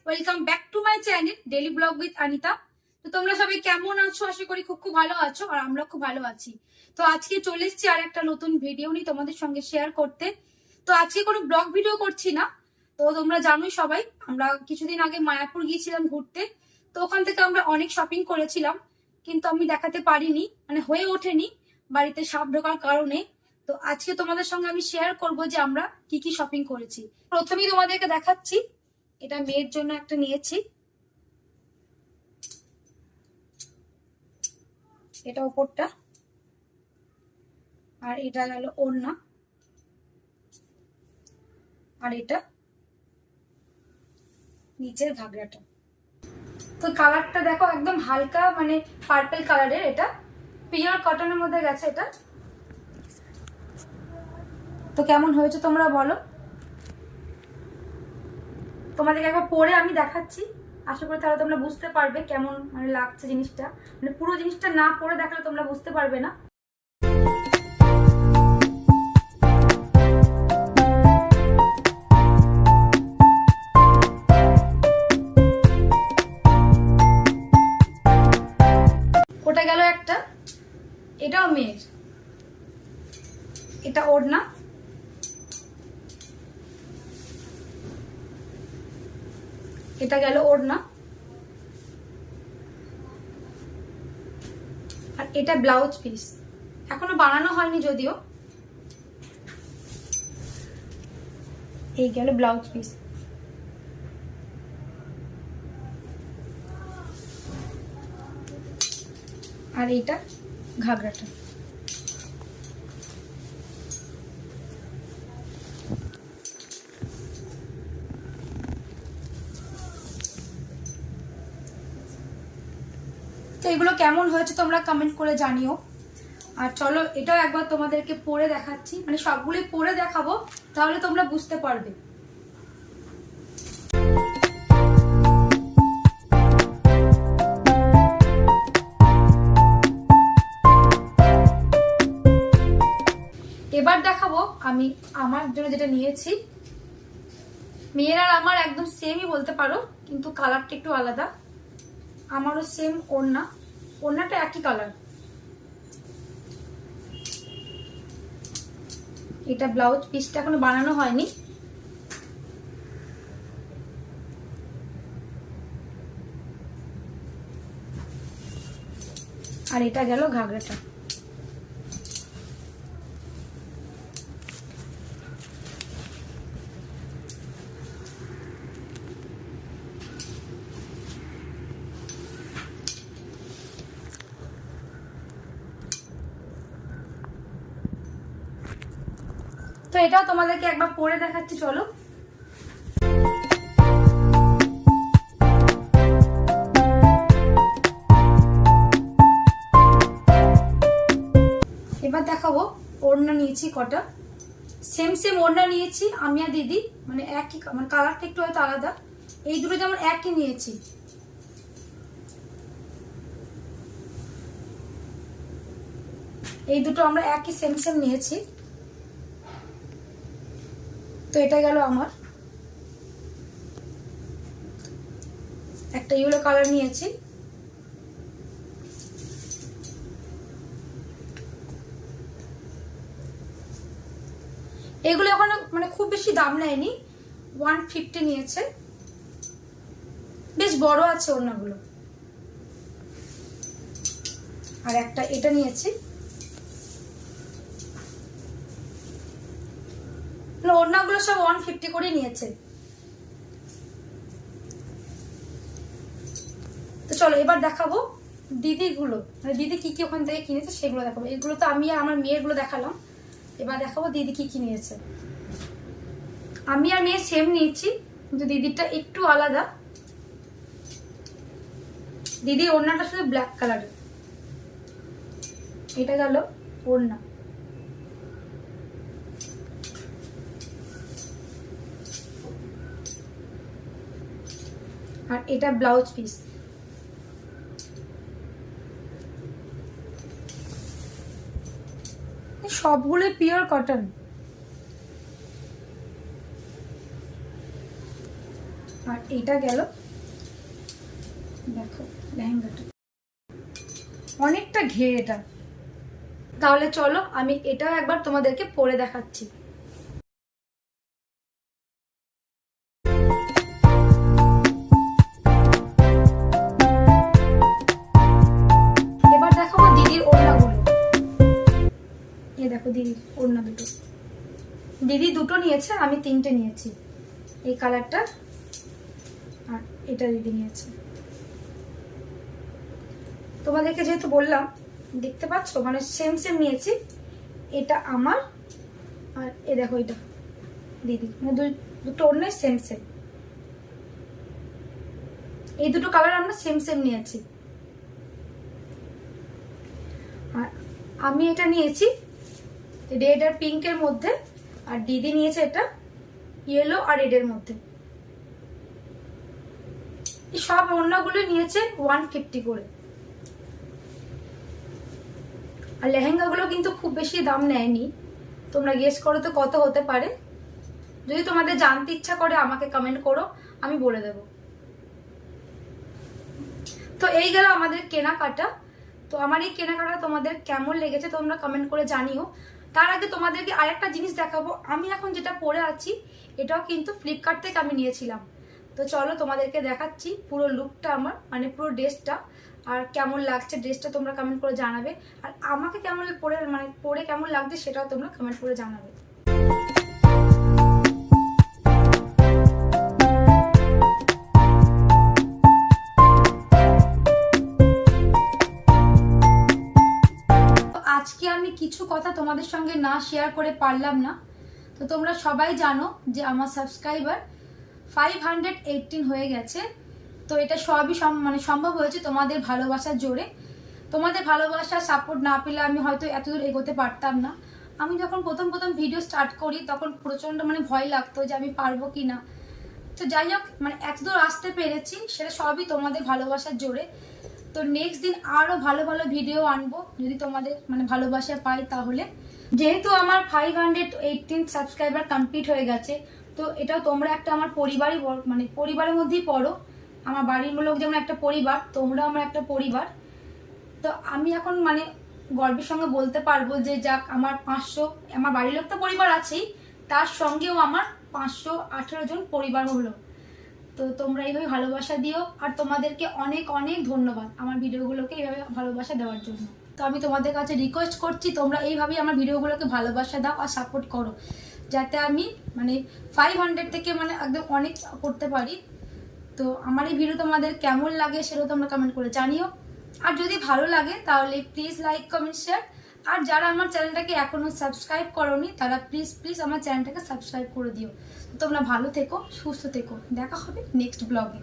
Welcome back to my channel daily blog with Anita. তো তোমরা সবাই কেমন আছো? আশা করি খুব খুব ভালো আছো, আর আমরা খুব ভালো আছি। তো আজকে চলে এসেছি আর একটা নতুন ভিডিও নিয়ে তোমাদের সঙ্গে শেয়ার করতে। তো আজকে কোনো ব্লগ ভিডিও করছি না। তো তোমরা জানোই সবাই, আমরা কিছুদিন আগে মায়াপুর গিয়েছিলাম ঘুরতে। তো ওখান থেকে আমরা অনেক শপিং করেছিলাম, কিন্তু আমি দেখাতে পারিনি, মানে হয়ে ওঠেনি বাড়িতে সাপ ঢোকার কারণে। তো আজকে তোমাদের সঙ্গে আমি শেয়ার করব যে আমরা কি কি শপিং করেছি। প্রথমেই তোমাদেরকে দেখাচ্ছি, এটা মেয়ের জন্য একটা নিয়েছি, এটা ওপরটা, আর এটা গেল ওড়না, আর এটা নিচের ঘাগরাটা। তো কালারটা দেখো একদম হালকা, মানে পার্পল কালারের, এটা পিওর কটনের মধ্যে গেছে এটা। তো কেমন হয়েছে তোমরা বলো। তোমাদেরকে একবার পরে আমি দেখাচ্ছি, আশা করি তাহলে তোমরা বুঝতে পারবে কেমন মানে লাগছে জিনিসটা। মানে পুরো জিনিসটা না পরে দেখালে তোমরা বুঝতে পারবে না। ওটা গেল একটা, এটাও মেয়ের, এটা ওড়না, এটা গেল ওড়না, আর এটা ব্লাউজ পিস, এখনো বানানো হয়নি যদিও। এই গেল ব্লাউজ পিস, আর এইটা ঘাগরাটা। তো এগুলো কেমন হয়েছে তোমরা কমেন্ট করে জানিও। আর চলো এটাও একবার তোমাদেরকে পরে দেখাচ্ছি, মানে সবগুলোই পরে দেখাবো, তাহলে তোমরা বুঝতে পারবে। এবার দেখাবো আমি আমার জন্য যেটা নিয়েছি। মেয়ের আর আমার একদম সেমই বলতে পারো, কিন্তু কালারটা একটু আলাদা। আমারও সেম ওড়না, ওড়নাটা একই কালার। এটা ব্লাউজ পিসটা এখনো বানানো হয়নি। আর এটা গেল ঘাগরাটা। তো এটাও তোমাদেরকে একবার পরে দেখাচ্ছি, চলো। এবার দেখাবো ওড়না নিয়েছি কটা, সেম সেম ওড়না নিয়েছি আমি আর দিদি, মানে একই, মানে কালারটা একটু হয়তো আলাদা। এই দুটো যেমন একই নিয়েছি। এই দুটো আমরা একই সেম সেম নিয়েছি। তো এটা গেল আমার একটা ইয়েলো কালার নিয়েছি। এগুলো এখন মানে খুব বেশি দাম নেয়নি, 150 নিয়েছে, বেশ বড় আছে ওড়নাগুলো। আর একটা এটা নিয়েছি, ওড়নাগুলো সব 150 করে নিয়েছে। তো চলো এবার দেখাবো দিদিগুলো, মানে দিদি কি কি ওখান থেকে কিনেছে সেগুলো দেখাবো। এগুলো তো আমি আর আমার মেয়েগুলো দেখালাম, এবার দেখাবো দিদি কি কি নিয়েছে। আমি আর মেয়ে সেম নিয়েছি, কিন্তু দিদিরটা একটু আলাদা। দিদির ওড়নাটা শুধু ব্ল্যাক কালারের। এটা গেল ওড়না, আর এটা ব্লাউজ পিস। সবগুলো পিওর কটন। আর এইটা গেল, দেখো লেহেঙ্গাটা অনেকটা ঘের এটা। তাহলে চলো আমি এটাও একবার তোমাদেরকে পরে দেখাচ্ছি। এবার দেখো দিদির ওড়নাগুলো। এই দেখো দিদির ওড়না দুটো, দিদি দুটো নিয়েছে, আমি তিনটে নিয়েছি। এই কালারটা আর এটা দিদি নিয়েছে। তোমাদেরকে যেহেতু বললাম, দেখতে পাচ্ছ মানে সেম সেম নিয়েছি। এটা আমার আর এ দেখো এটা দিদি, মানে দুটো ওড়নাই সেম সেম। এই দুটো কালার আমরা সেম সেম নিয়েছি। আর আমি এটা নিয়েছি রেড আর পিঙ্কের মধ্যে, আর দিদি নিয়েছে এটা ইয়েলো আর রেডের মধ্যে। এই সব ওড়নাগুলো নিয়েছে 150 করে। আর লেহেঙ্গাগুলো কিন্তু খুব বেশি দাম নেয়নি, তোমরা গেস করো তো কত হতে পারে। যদি তোমাদের জানতে ইচ্ছা করে আমাকে কমেন্ট করো, আমি বলে দেব। তো এই গেল আমাদের কেনাকাটা। তো আমার এই কেনাকাটা তোমাদের কেমন লেগেছে তোমরা কমেন্ট করে জানিও। তার আগে তোমাদেরকে আরেকটা জিনিস দেখাবো। আমি এখন যেটা পরে আছি এটাও কিন্তু ফ্লিপকার্ট থেকে আমি নিয়েছিলাম। তো চলো তোমাদেরকে দেখাচ্ছি পুরো লুকটা আমার, মানে পুরো ড্রেসটা। আর কেমন লাগছে ড্রেসটা তোমরা কমেন্ট করে জানাবে। আর আমাকে কেমন পরে কেমন লাগছে সেটাও তোমরা কমেন্ট করে জানাবে। আজকে আমি কিছু কথা তোমাদের সঙ্গে না শেয়ার করে পারলাম না। তো তোমরা সবাই জানো যে আমার সাবস্ক্রাইবার 518 হয়ে গেছে। তো এটা সবই সম্ভব হয়েছে তোমাদের ভালোবাসার জোরে। তোমাদের ভালোবাসা সাপোর্ট না পেলে আমি হয়তো এতদূর এগোতে পারতাম না। আমি যখন প্রথম ভিডিও স্টার্ট করি তখন প্রচন্ড ভয় লাগতো যে আমি পারবো কি না। তো যাই হোক এতদূর আসতে পেরেছি, সেটা সবই তোমাদের ভালোবাসার জোরে। তো নেক্সট দিন আরো ভালো ভালো ভিডিও আনবো যদি তোমাদের ভালোবাসা পাই তাহলে। যেহেতু আমার 518 সাবস্ক্রাইবার কমপ্লিট হয়ে গেছে, তো এটাও তোমরা একটা আমার পরিবারই পরিবারের মধ্যেই পড়ো। আমার বাড়ির লোক যেমন একটা পরিবার, তোমরা আমার একটা পরিবার। তো আমি এখন গর্বের সঙ্গে বলতে পারবো যে যাক আমার 500, আমার বাড়ির লোক তো পরিবার আছেই, তার সঙ্গেও আমার 518 জন পরিবার হলো। তো তোমরা এইভাবে ভালোবাসা দিও। আর তোমাদেরকে অনেক অনেক ধন্যবাদ আমার ভিডিওগুলোকে এইভাবে ভালোবাসা দেওয়ার জন্য। তো আমি তোমাদের কাছে রিকোয়েস্ট করছি তোমরা এইভাবেই আমার ভিডিওগুলোকে ভালোবাসা দাও আর সাপোর্ট করো, যাতে আমি 500 থেকে একদম অনেক করতে পারি। তো আমার এই ভিডিও তোমাদের কেমন লাগে সেটাও তোমরা কমেন্ট করে জানিও। আর যদি ভালো লাগে তাহলে প্লিজ লাইক কমেন্ট শেয়ার। আর যারা আমার চ্যানেলটাকে এখনো সাবস্ক্রাইব করোনি তারা প্লিজ আমার চ্যানেলটাকে সাবস্ক্রাইব করে দিও। তোমরা ভালো থেকো, সুস্থ থেকো। দেখা হবে নেক্সট ব্লগে।